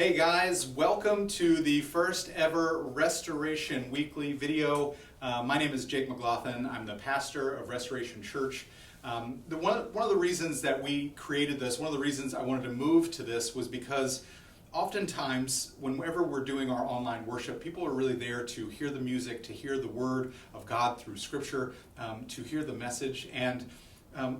Hey guys, welcome to the first ever Restoration Weekly video. My name is Jake McLaughlin. I'm the pastor of Restoration Church. One of the reasons that we created this, one of the reasons I wanted to move to this was because oftentimes, whenever we're doing our online worship, people are really there to hear the music, to hear the Word of God through Scripture, to hear the message. And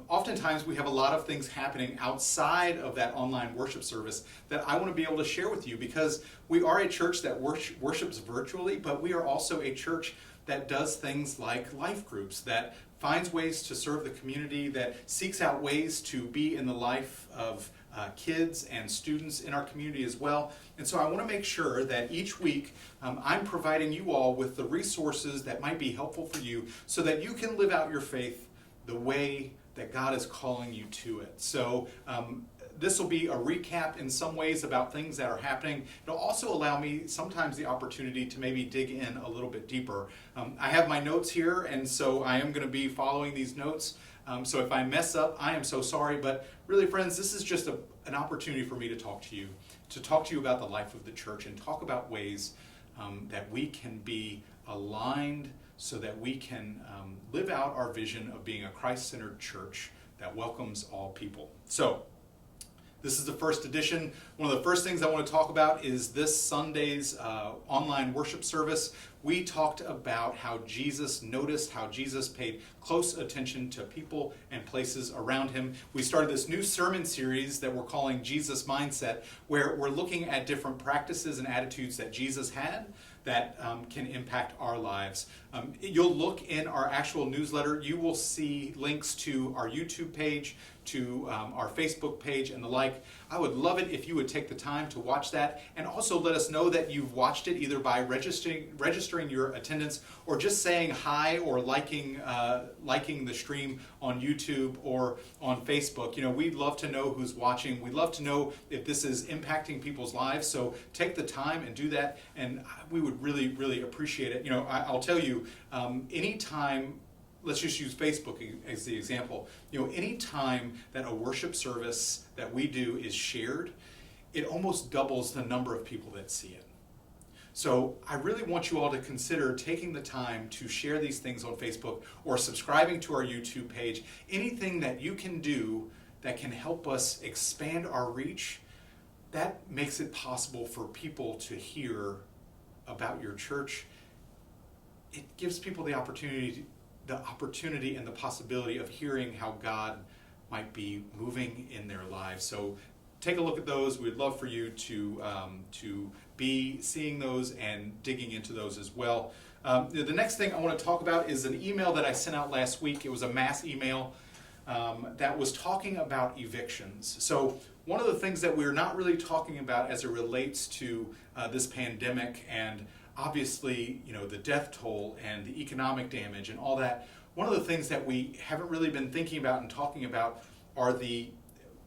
oftentimes we have a lot of things happening outside of that online worship service that I want to be able to share with you, because we are a church that worships virtually, but we are also a church that does things like life groups, that finds ways to serve the community, that seeks out ways to be in the life of kids and students in our community as well. And so I want to make sure that each week I'm providing you all with the resources that might be helpful for you so that you can live out your faith the way that God is calling you to it. So this will be a recap in some ways about things that are happening. It'll also allow me sometimes the opportunity to maybe dig in a little bit deeper. I have my notes here, and so I am going to be following these notes. So if I mess up, I am so sorry. But really, friends, this is just an opportunity for me to talk to you about the life of the church and talk about ways that we can be aligned so that we can live out our vision of being a Christ-centered church that welcomes all people. So, this is the first edition. One of the first things I want to talk about is this Sunday's online worship service. We talked about how Jesus noticed, how Jesus paid close attention to people and places around him. We started this new sermon series that we're calling Jesus Mindset, where we're looking at different practices and attitudes that Jesus had that can impact our lives. You'll look in our actual newsletter. You will see links to our YouTube page, to our Facebook page and the like. I would love it if you would take the time to watch that, and also let us know that you've watched it either by registering your attendance or just saying hi or liking the stream on YouTube or on Facebook. You know, we'd love to know who's watching. We'd love to know if this is impacting people's lives. So take the time and do that, and we would really, really appreciate it. You know, I'll tell you, anytime. Let's just use Facebook as the example. You know, any time that a worship service that we do is shared, it almost doubles the number of people that see it. So I really want you all to consider taking the time to share these things on Facebook or subscribing to our YouTube page. Anything that you can do that can help us expand our reach, that makes it possible for people to hear about your church. It gives people the opportunity and the possibility of hearing how God might be moving in their lives. So take a look at those. We'd love for you to be seeing those and digging into those as well. The next thing I want to talk about is an email that I sent out last week. It was a mass email that was talking about evictions. So one of the things that we're not really talking about as it relates to this pandemic and obviously, you know, the death toll and the economic damage and all that, one of the things that we haven't really been thinking about and talking about are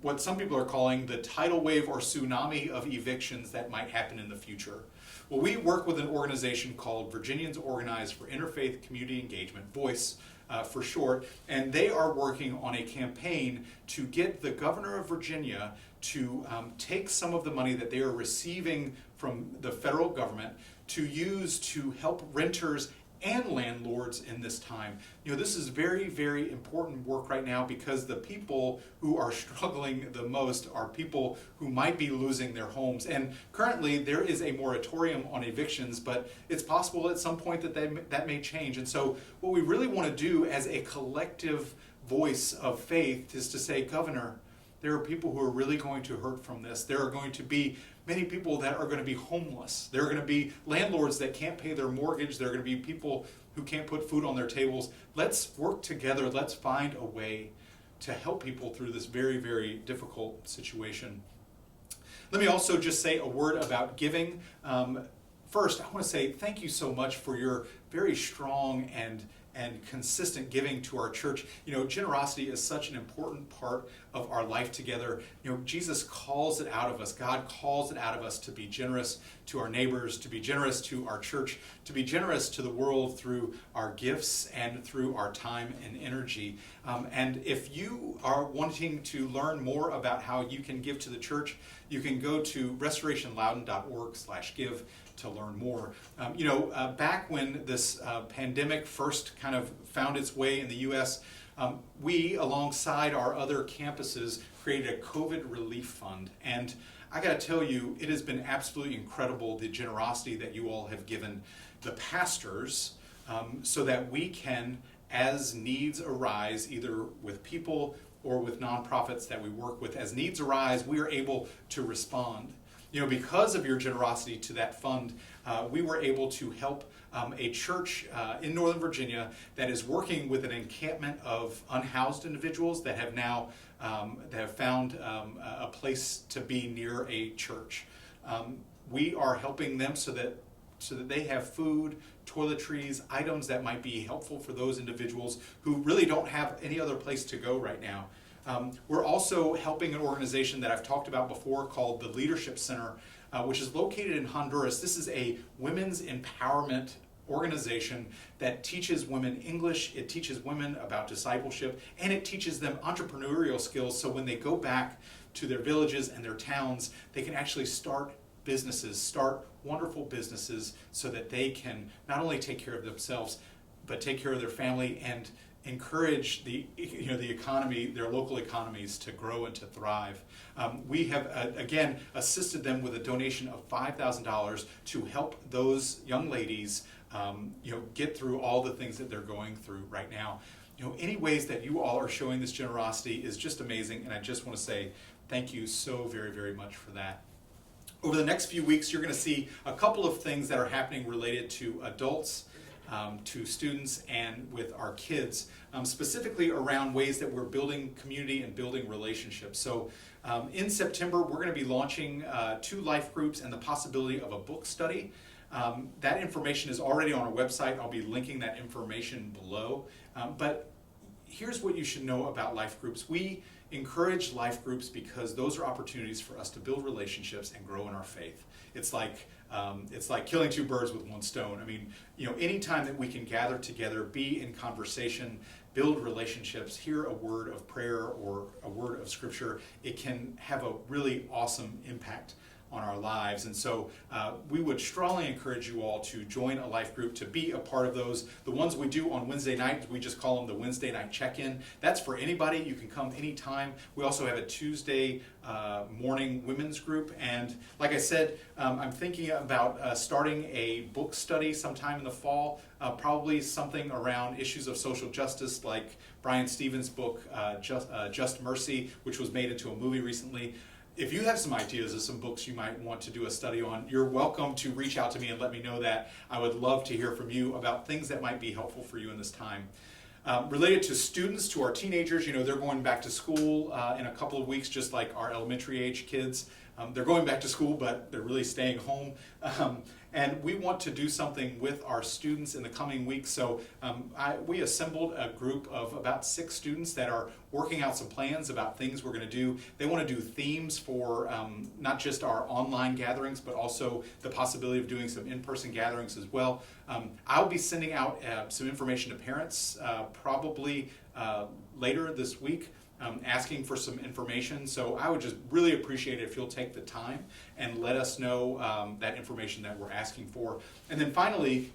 what some people are calling the tidal wave or tsunami of evictions that might happen in the future. Well, we work with an organization called Virginians Organized for Interfaith Community Engagement, VOICE for short, and they are working on a campaign to get the governor of Virginia to take some of the money that they are receiving from the federal government to use to help renters and landlords in this time. You know, this is very, very important work right now because the people who are struggling the most are people who might be losing their homes. And currently there is a moratorium on evictions, but it's possible at some point that may change. And so what we really want to do as a collective voice of faith is to say, Governor, there are people who are really going to hurt from this. There are going to be many people that are going to be homeless. There are going to be landlords that can't pay their mortgage. There are going to be people who can't put food on their tables. Let's work together. Let's find a way to help people through this very, very difficult situation. Let me also just say a word about giving. First, I want to say thank you so much for your very strong and consistent giving to our church. You know, generosity is such an important part of our life together. You know, Jesus calls it out of us. God calls it out of us to be generous, to our neighbors, to be generous to our church, to be generous to the world through our gifts and through our time and energy. And if you are wanting to learn more about how you can give to the church, you can go to restorationloudoun.org/give to learn more. Back when this pandemic first kind of found its way in the U.S., we, alongside our other campuses, created a COVID relief fund. And I got to tell you, it has been absolutely incredible, the generosity that you all have given the pastors, so that we can, as needs arise, either with people or with nonprofits that we work with, as needs arise, we are able to respond. Because of your generosity to that fund, we were able to help a church in Northern Virginia that is working with an encampment of unhoused individuals that have now found a place to be near a church. We are helping them so that they have food, toiletries, items that might be helpful for those individuals who really don't have any other place to go right now. We're also helping an organization that I've talked about before called the Leadership Center, which is located in Honduras. This is a women's empowerment organization that teaches women English, it teaches women about discipleship, and it teaches them entrepreneurial skills so when they go back to their villages and their towns, they can actually start businesses, start wonderful businesses so that they can not only take care of themselves, but take care of their family and encourage the economy, their local economies to grow and to thrive. We have again assisted them with a donation of $5,000 to help those young ladies get through all the things that they're going through right now. Any ways that you all are showing this generosity is just amazing, and I just want to say thank you so very, very much for that. Over the next few weeks, you're going to see a couple of things that are happening related to adults, to students, and with our kids, specifically around ways that we're building community and building relationships. So in September, we're going to be launching 2 life groups and the possibility of a book study. That information is already on our website. I'll be linking that information below. But here's what you should know about life groups. We encourage life groups because those are opportunities for us to build relationships and grow in our faith. It's like killing 2 birds with 1 stone. I mean, anytime that we can gather together, be in conversation, build relationships, hear a word of prayer or a word of scripture, it can have a really awesome impact on our lives. And so we would strongly encourage you all to join a life group, to be a part of those. The ones we do on Wednesday night, we just call them the Wednesday night check-in. That's for anybody. You can come anytime. We also have a Tuesday morning women's group. And like I said, I'm thinking about starting a book study sometime in the fall, probably something around issues of social justice, like Brian Stevens' book, Just Mercy, which was made into a movie recently. If you have some ideas of some books you might want to do a study on, you're welcome to reach out to me and let me know that. I would love to hear from you about things that might be helpful for you in this time. Related to students, to our teenagers, they're going back to school in a couple of weeks, just like our elementary age kids. They're going back to school, but they're really staying home. And we want to do something with our students in the coming weeks. So we assembled a group of about 6 students that are working out some plans about things we're going to do. They want to do themes for not just our online gatherings, but also the possibility of doing some in-person gatherings as well. I'll be sending out some information to parents probably later this week. Asking for some information. So I would just really appreciate it if you'll take the time and let us know that information that we're asking for. And then finally,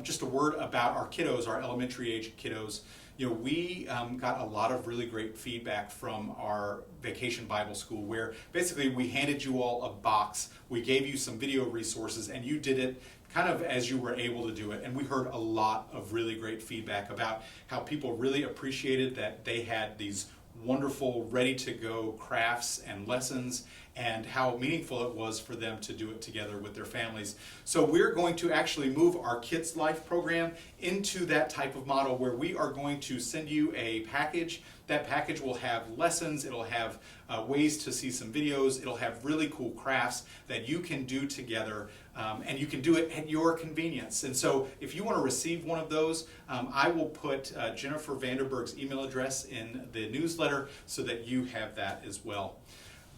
just a word about our kiddos, our elementary age kiddos. We got a lot of really great feedback from our Vacation Bible School, where basically we handed you all a box, we gave you some video resources, and you did it kind of as you were able to do it. And we heard a lot of really great feedback about how people really appreciated that they had these wonderful, ready-to-go crafts and lessons, and how meaningful it was for them to do it together with their families. So we're going to actually move our Kids Life program into that type of model, where we are going to send you a package. That package will have lessons, it'll have ways to see some videos, it'll have really cool crafts that you can do together, and you can do it at your convenience. And so if you want to receive one of those, I will put Jennifer Vanderberg's email address in the newsletter so that you have that as well.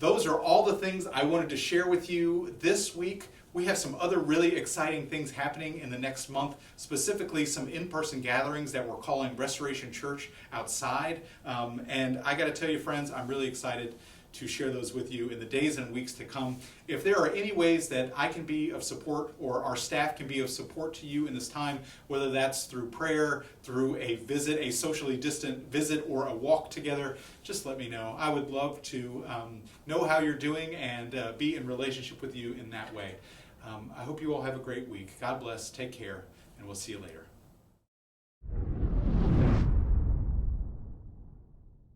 those are all the things I wanted to share with you this week. We have some other really exciting things happening in the next month, specifically some in-person gatherings that we're calling Restoration Church Outside. And I got to tell you, friends, I'm really excited to share those with you in the days and weeks to come. If there are any ways that I can be of support or our staff can be of support to you in this time, whether that's through prayer, through a visit, a socially distant visit, or a walk together, just let me know. I would love to know how you're doing and be in relationship with you in that way. I hope you all have a great week. God bless, take care, and we'll see you later.